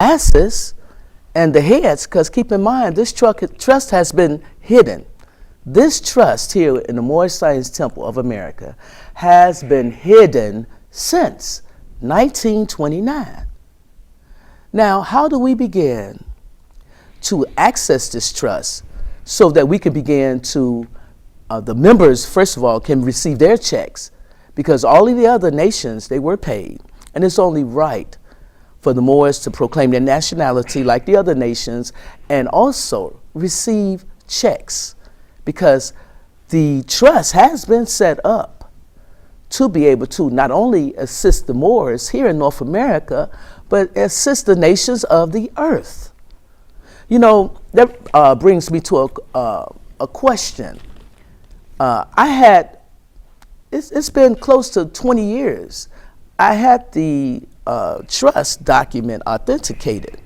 asses and the heads, because keep in mind, this trust has been hidden. This trust here in the Moorish Science Temple of America has been hidden since 1929. Now, how do we begin to access this trust so that we can begin to, the members, first of all, can receive their checks? Because all of the other nations, they were paid. And it's only right for the Moors to proclaim their nationality like the other nations and also receive checks, because the trust has been set up to be able to not only assist the Moors here in North America, but assist the nations of the earth. You know, that brings me to a question. It's been close to 20 years. I had the trust document authenticated.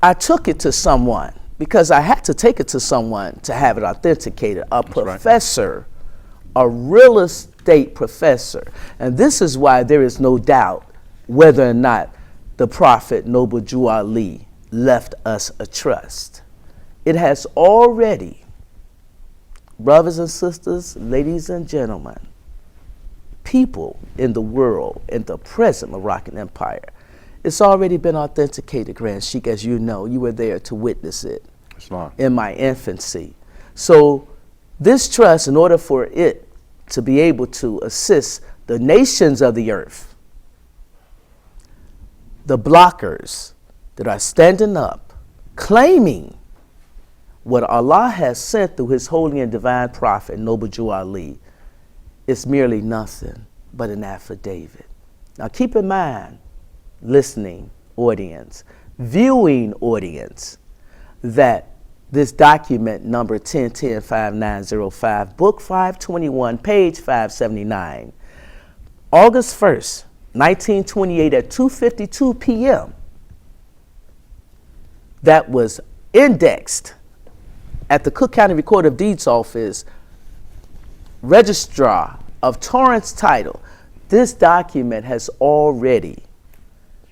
I took it to someone because I had to take it to someone to have it authenticated, a professor, a real estate professor. And this is why there is no doubt whether or not the Prophet Noble Jew Ali left us a trust. It has already, brothers and sisters, ladies and gentlemen, people in the world, in the present Moroccan Empire, it's already been authenticated, Grand Sheikh, as you know. You were there to witness it in my infancy. So this trust, in order for it to be able to assist the nations of the earth, the blockers that are standing up, claiming what Allah has sent through his holy and divine prophet, Noble Jew Ali, is merely nothing but an affidavit. Now keep in mind, listening audience, viewing audience, that this document number 10105905, book 521, page 579, August 1st, 1928 at 2:52 p.m., that was indexed at the Cook County Recorder of Deeds Office, Registrar of Torrance Title. This document has already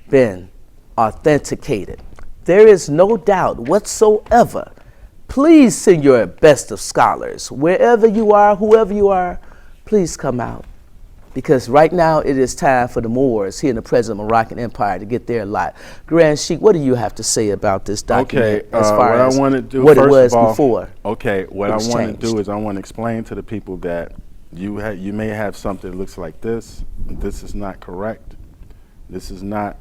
been authenticated. There is no doubt whatsoever. Please send your best of scholars. Wherever you are, whoever you are, please come out. Because right now it is time for the Moors here in the present Moroccan Empire to get their lot. Grand Sheikh, what do you have to say about this document as far as what it was before? Okay, what I want to do is I want to explain to the people that you may have something that looks like this. This is not correct. This is not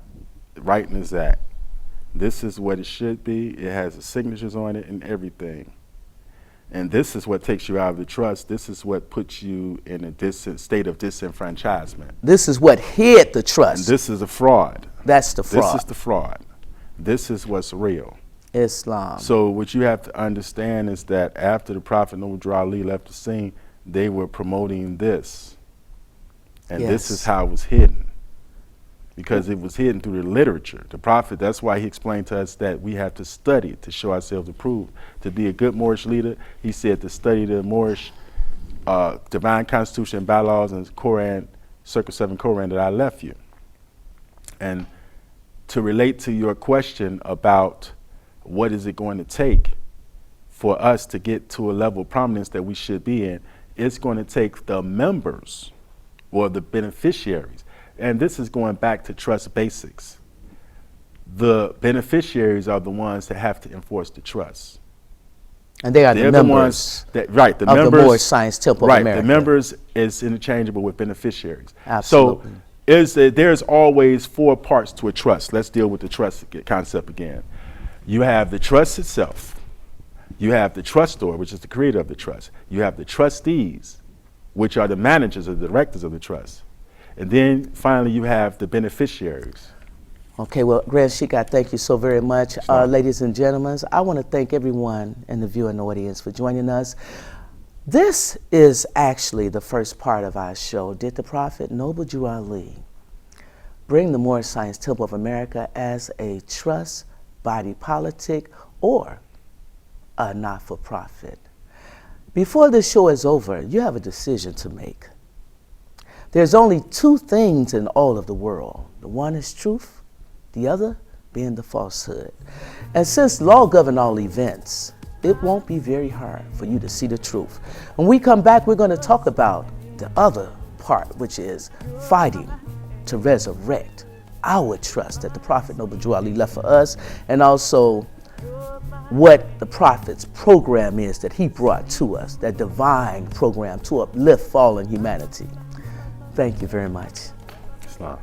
right and exact. This is what it should be. It has the signatures on it and everything. And this is what takes you out of the trust. This is what puts you in a state of disenfranchisement. This is what hid the trust. And this is a fraud. That's the fraud. This is the fraud. This is what's real. Islam. So what you have to understand is that after the Prophet Noble Jew Ali left the scene, they were promoting this. And this is how it was hidden. Because it was hidden through the literature. The Prophet, that's why he explained to us that we have to study to show ourselves approved. To be a good Moorish leader, he said to study the Moorish divine constitution, bylaws, and Quran, Circle 7 Quran that I left you. And to relate to your question about what is it going to take for us to get to a level of prominence that we should be in, it's going to take the members or the beneficiaries. And this is going back to trust basics. The beneficiaries are the ones that have to enforce the trust. And they are the members the members, the Moorish Science Temple of America. The members is interchangeable with beneficiaries. Absolutely. So there's always four parts to a trust. Let's deal with the trust concept again. You have the trust itself. You have the trustor, which is the creator of the trust. You have the trustees, which are the managers or the directors of the trust. And then finally you have the beneficiaries. Okay, well, Grand Sheikh, I thank you so very much. Ladies and gentlemen, I want to thank everyone in the viewing audience for joining us. This is actually the first part of our show. Did the Prophet Noble Jew Ali bring the Moorish Science Temple of America as a trust, body politic, or a not-for-profit? Before this show is over, you have a decision to make. There's only two things in all of the world. The one is truth, the other being the falsehood. And since law governs all events, it won't be very hard for you to see the truth. When we come back, we're going to talk about the other part, which is fighting to resurrect our trust that the Prophet Noble Drew Ali left for us, and also what the Prophet's program is that he brought to us, that divine program to uplift fallen humanity. Thank you very much. Islam.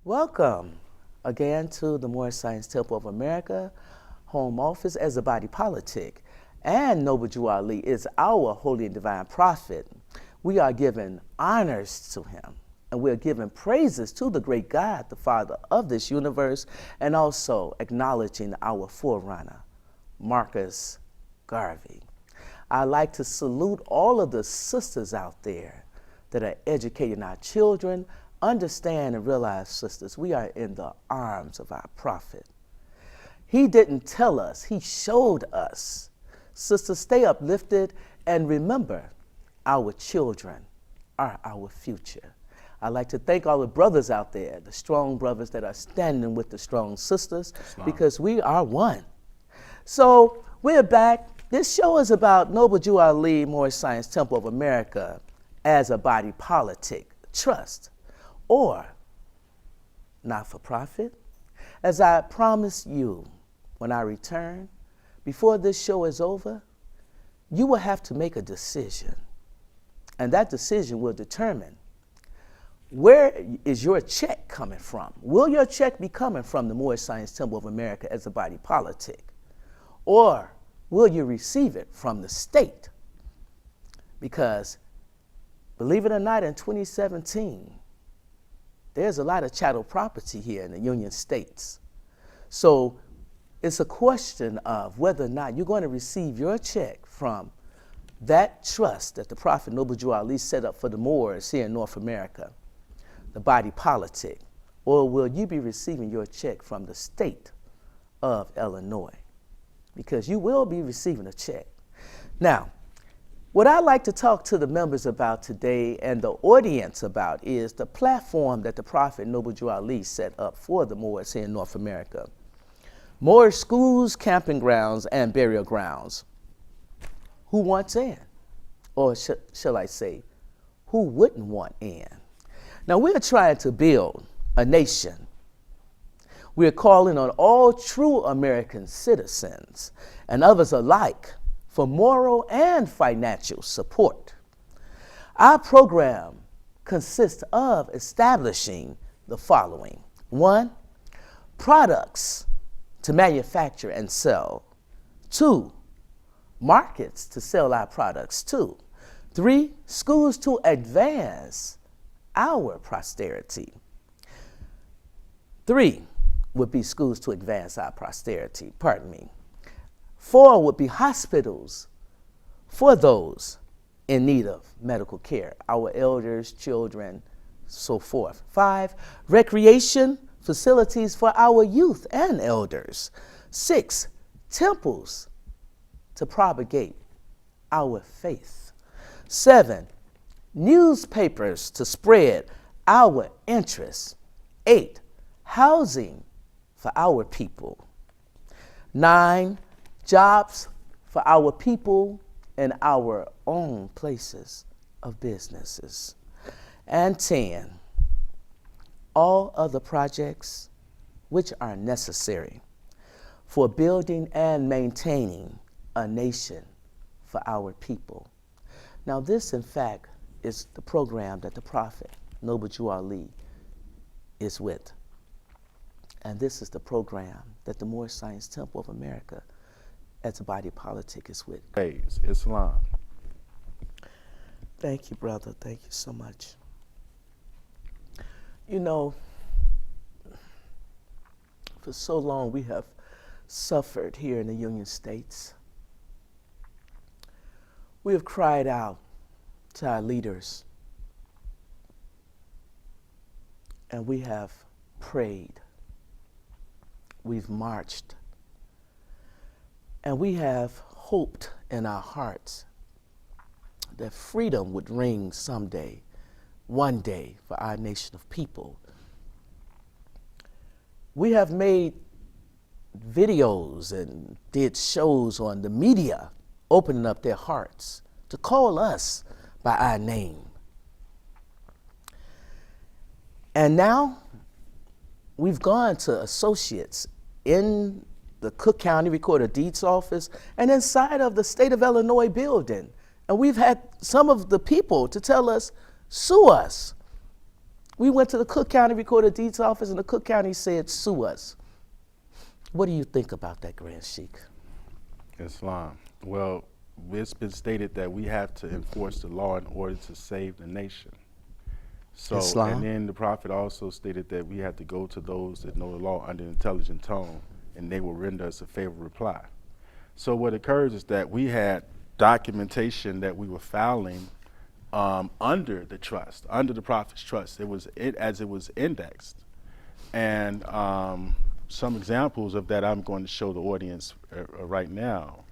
Welcome again to the Moorish Science Temple of America, home office as a body politic. And Noble Drew Ali is our holy and divine prophet. We are giving honors to him, and we're giving praises to the great God, the Father of this universe, and also acknowledging our forerunner, Marcus Garvey. I'd like to salute all of the sisters out there that are educating our children. Understand and realize, sisters, we are in the arms of our prophet. He didn't tell us, he showed us. Sisters, stay uplifted and remember, our children are our future. I'd like to thank all the brothers out there, the strong brothers that are standing with the strong sisters, because we are one. So we're back. This show is about Noble Drew Ali, Moorish Science Temple of America, as a body politic, trust, or not-for-profit. As I promised you when I return, before this show is over, you will have to make a decision. And that decision will determine, where is your check coming from? Will your check be coming from the Moorish Science Temple of America as a body politic? Or will you receive it from the state? Because, believe it or not, in 2017, there's a lot of chattel property here in the Union States. So it's a question of whether or not you're going to receive your check from that trust that the Prophet Noble Drew Ali set up for the Moors here in North America, the body politic, or will you be receiving your check from the state of Illinois? Because you will be receiving a check. Now, What I'd like to talk to the members about today and the audience about is the platform that the Prophet Noble Drew Ali set up for the Moors here in North America. Moorish schools, camping grounds, and burial grounds. Who wants in? Or shall I say, who wouldn't want in? Now, we're trying to build a nation. We're calling on all true American citizens and others alike for moral and financial support. Our program consists of establishing the following. 1, products to manufacture and sell. 2, markets to sell our products to. 3, schools to advance our posterity. 3 would be schools to advance our posterity, 4 would be hospitals for those in need of medical care, our elders, children, so forth. 5, recreation facilities for our youth and elders. 6, temples to propagate our faith. 7, newspapers to spread our interests. 8, housing for our people. 9, jobs for our people in our own places of businesses. And 10, all other projects which are necessary for building and maintaining a nation for our people. Now, this, in fact, is the program that the Prophet Noble Drew Ali is with. And this is the program that the Moorish Science Temple of America, as a body politic, is with. Islam. Thank you, brother. Thank you so much. You know, for so long we have suffered here in the United States. We have cried out to our leaders, and we have prayed. We've marched, and we have hoped in our hearts that freedom would ring someday, one day, for our nation of people. We have made videos and did shows on the media, opening up their hearts to call us by our name. And now we've gone to associates in the Cook County Recorder of Deeds office and inside of the State of Illinois building. And we've had some of the people to tell us, sue us. We went to the Cook County Recorder of Deeds office and the Cook County said, sue us. What do you think about that, Grand Sheikh? Islam. Well, it's been stated that we have to enforce the law in order to save the nation. So, Islam. And then the Prophet also stated that we have to go to those that know the law under an intelligent tone, and they will render us a favorable reply. So what occurs is that we had documentation that we were filing under the trust, under the Prophet's trust. It was as it was indexed. And some examples of that I'm going to show the audience right now.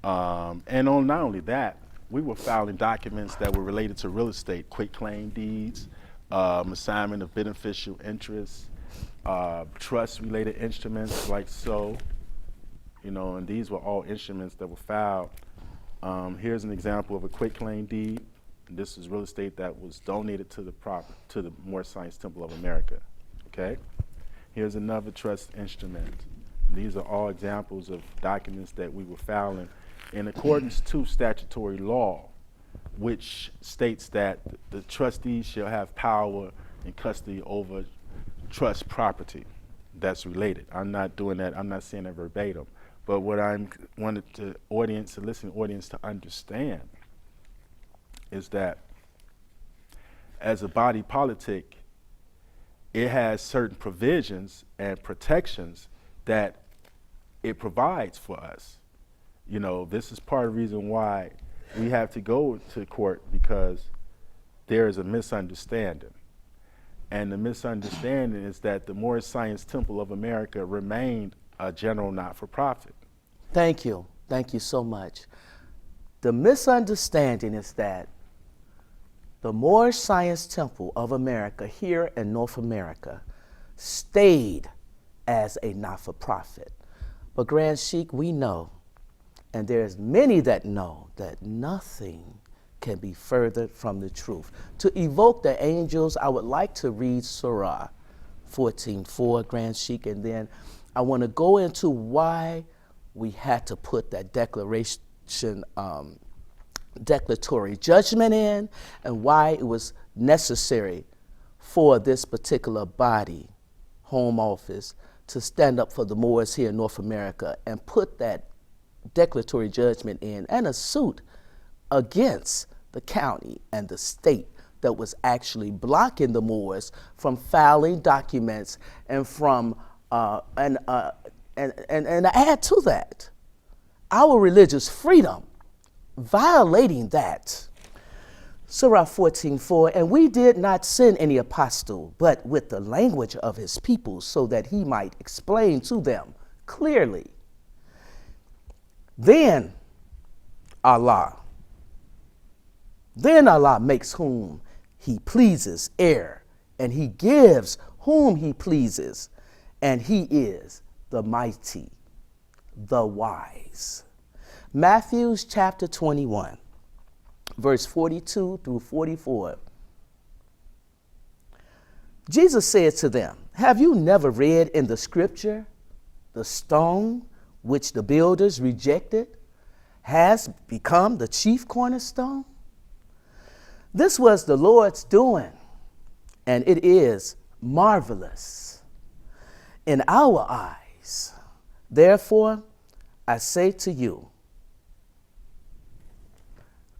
And on not only that, we were filing documents that were related to real estate, quitclaim deeds, assignment of beneficial interests, trust-related instruments like so, and these were all instruments that were filed. Here's an example of a quitclaim deed. This is real estate that was donated to the Moorish Science Temple of America. Okay. Here's another trust instrument. These are all examples of documents that we were filing in accordance to statutory law, which states that the trustees shall have power and custody over trust property that's related. I'm not doing that. I'm not saying that verbatim. But what I wanted the listening audience to understand is that as a body politic, it has certain provisions and protections that it provides for us. This is part of the reason why we have to go to court, because there is a misunderstanding. And the misunderstanding is that the Moorish Science Temple of America remained a general not-for-profit. Thank you. Thank you so much. The misunderstanding is that the Moorish Science Temple of America here in North America stayed as a not-for-profit. But Grand Sheik, we know, and there's many that know, that nothing can be further from the truth. To evoke the angels, I would like to read Surah 14:4, Grand Sheik, and then I want to go into why we had to put that declaratory judgment in, and why it was necessary for this particular body, Home Office, to stand up for the Moors here in North America and put that declaratory judgment in, and a suit against the county and the state that was actually blocking the Moors from filing documents and from and add to that, our religious freedom, violating that. Surah 14:4, and we did not send any apostle, but with the language of his people, so that he might explain to them clearly. Then Allah makes whom he pleases heir, and he gives whom he pleases, and he is the mighty, the wise. Matthew chapter 21, verse 42 through 44. Jesus said to them, have you never read in the scripture, the stone which the builders rejected has become the chief cornerstone? This was the Lord's doing, and it is marvelous in our eyes. Therefore, I say to you,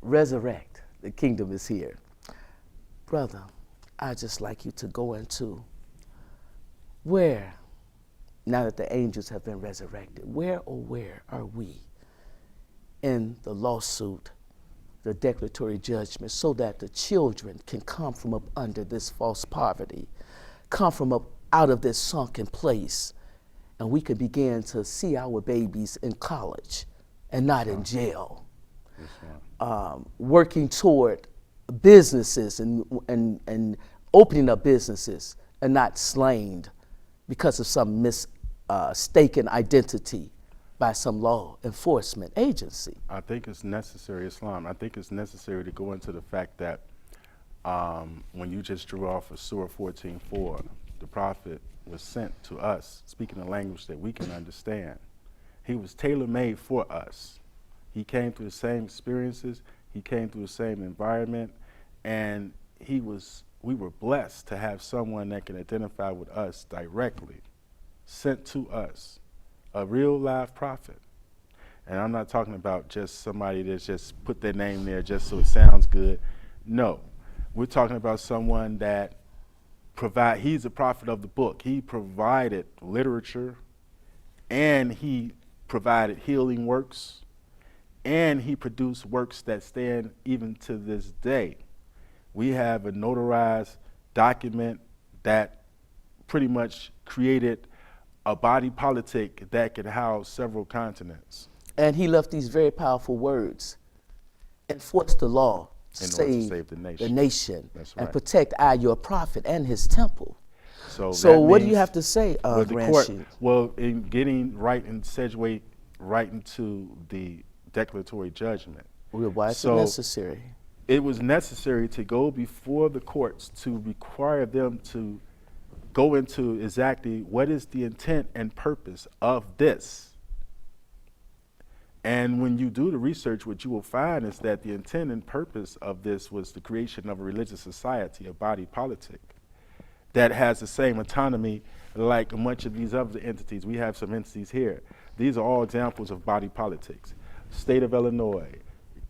resurrect, the kingdom is here. Brother, I'd just like you to go into where, now that the angels have been resurrected, where are we in the lawsuit, the declaratory judgment, so that the children can come from up under this false poverty, come from up out of this sunken place, and we can begin to see our babies in college and not in jail. Working toward businesses and opening up businesses and not slain because of some mistaken identity by some law enforcement agency. I think it's necessary, Islam. I think it's necessary to go into the fact that when you just drew off of Surah 14:4, the prophet was sent to us, speaking a language that we can understand. He was tailor-made for us. He came through the same experiences, he came through the same environment, and we were blessed to have someone that can identify with us directly, sent to us, a real live prophet. And I'm not talking about just somebody that's just put their name there just so it sounds good. No, we're talking about someone that he's a prophet of the book. He provided literature, and he provided healing works, and he produced works that stand even to this day. We have a notarized document that pretty much created a body politic that could house several continents. And he left these very powerful words: enforce the law, in order to save the nation. That's right. And protect I, your prophet, and his temple. So what do you have to say, Grand Sheik? Well, in getting right and segue right into the declaratory judgment. Well, why is it necessary? It was necessary to go before the courts to require them to go into exactly what is the intent and purpose of this. And when you do the research, what you will find is that the intent and purpose of this was the creation of a religious society, a body politic, that has the same autonomy like much of these other entities. We have some entities here. These are all examples of body politics. State of Illinois,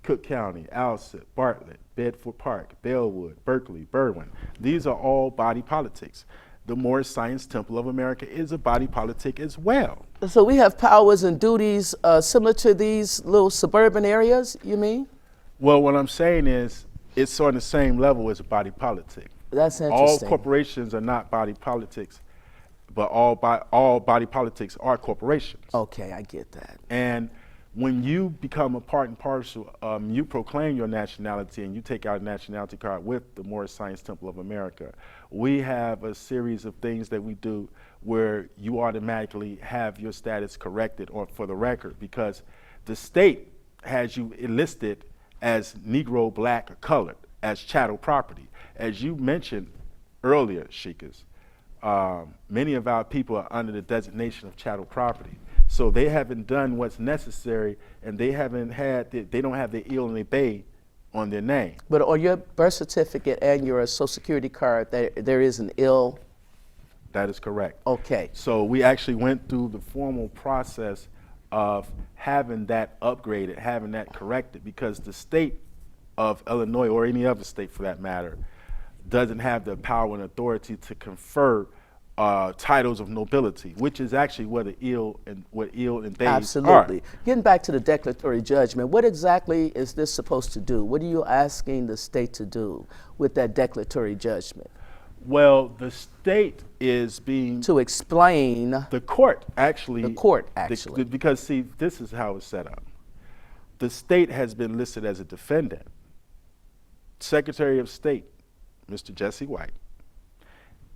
Cook County, Alsip, Bartlett, Bedford Park, Bellwood, Berkeley, Berwyn. These are all body politics. The Moorish Science Temple of America is a body politic as well. So we have powers and duties similar to these little suburban areas, you mean? Well, what I'm saying is it's on the same level as a body politic. That's interesting. All corporations are not body politics, but all body politics are corporations. Okay, I get that. And when you become a part and parcel, you proclaim your nationality and you take out a nationality card with the Moorish Science Temple of America. We have a series of things that we do where you automatically have your status corrected or for the record, because the state has you listed as Negro, Black, or colored, as chattel property. As you mentioned earlier, Sheikahs, many of our people are under the designation of chattel property. So they haven't done what's necessary, and they don't have the ill and the bay on their name. But on your birth certificate and your Social Security card, there is an ill? That is correct. Okay. So we actually went through the formal process of having that upgraded, having that corrected, because the state of Illinois, or any other state for that matter, doesn't have the power and authority to confer titles of nobility, which is actually what ill and bays Absolutely. are. Getting back to the declaratory judgment, what exactly is this supposed to do? What are you asking the state to do with that declaratory judgment? Well, the state is being To explain. the court actually. The court actually. Because see, this is how it's set up. The state has been listed as a defendant. Secretary of State, Mr. Jesse White,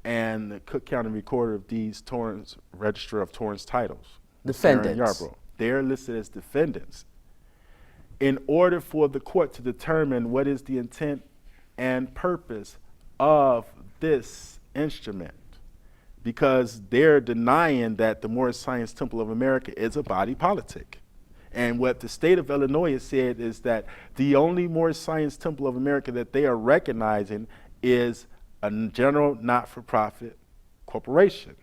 and the Cook County Recorder of Deeds, Torrance, Register of Torrance Titles, Defendants. Aaron Yarbrough. They're listed as defendants. In order for the court to determine what is the intent and purpose of this instrument, because they're denying that the Moorish Science Temple of America is a body politic. And what the state of Illinois has said is that the only Moorish Science Temple of America that they are recognizing is a general not-for-profit corporation.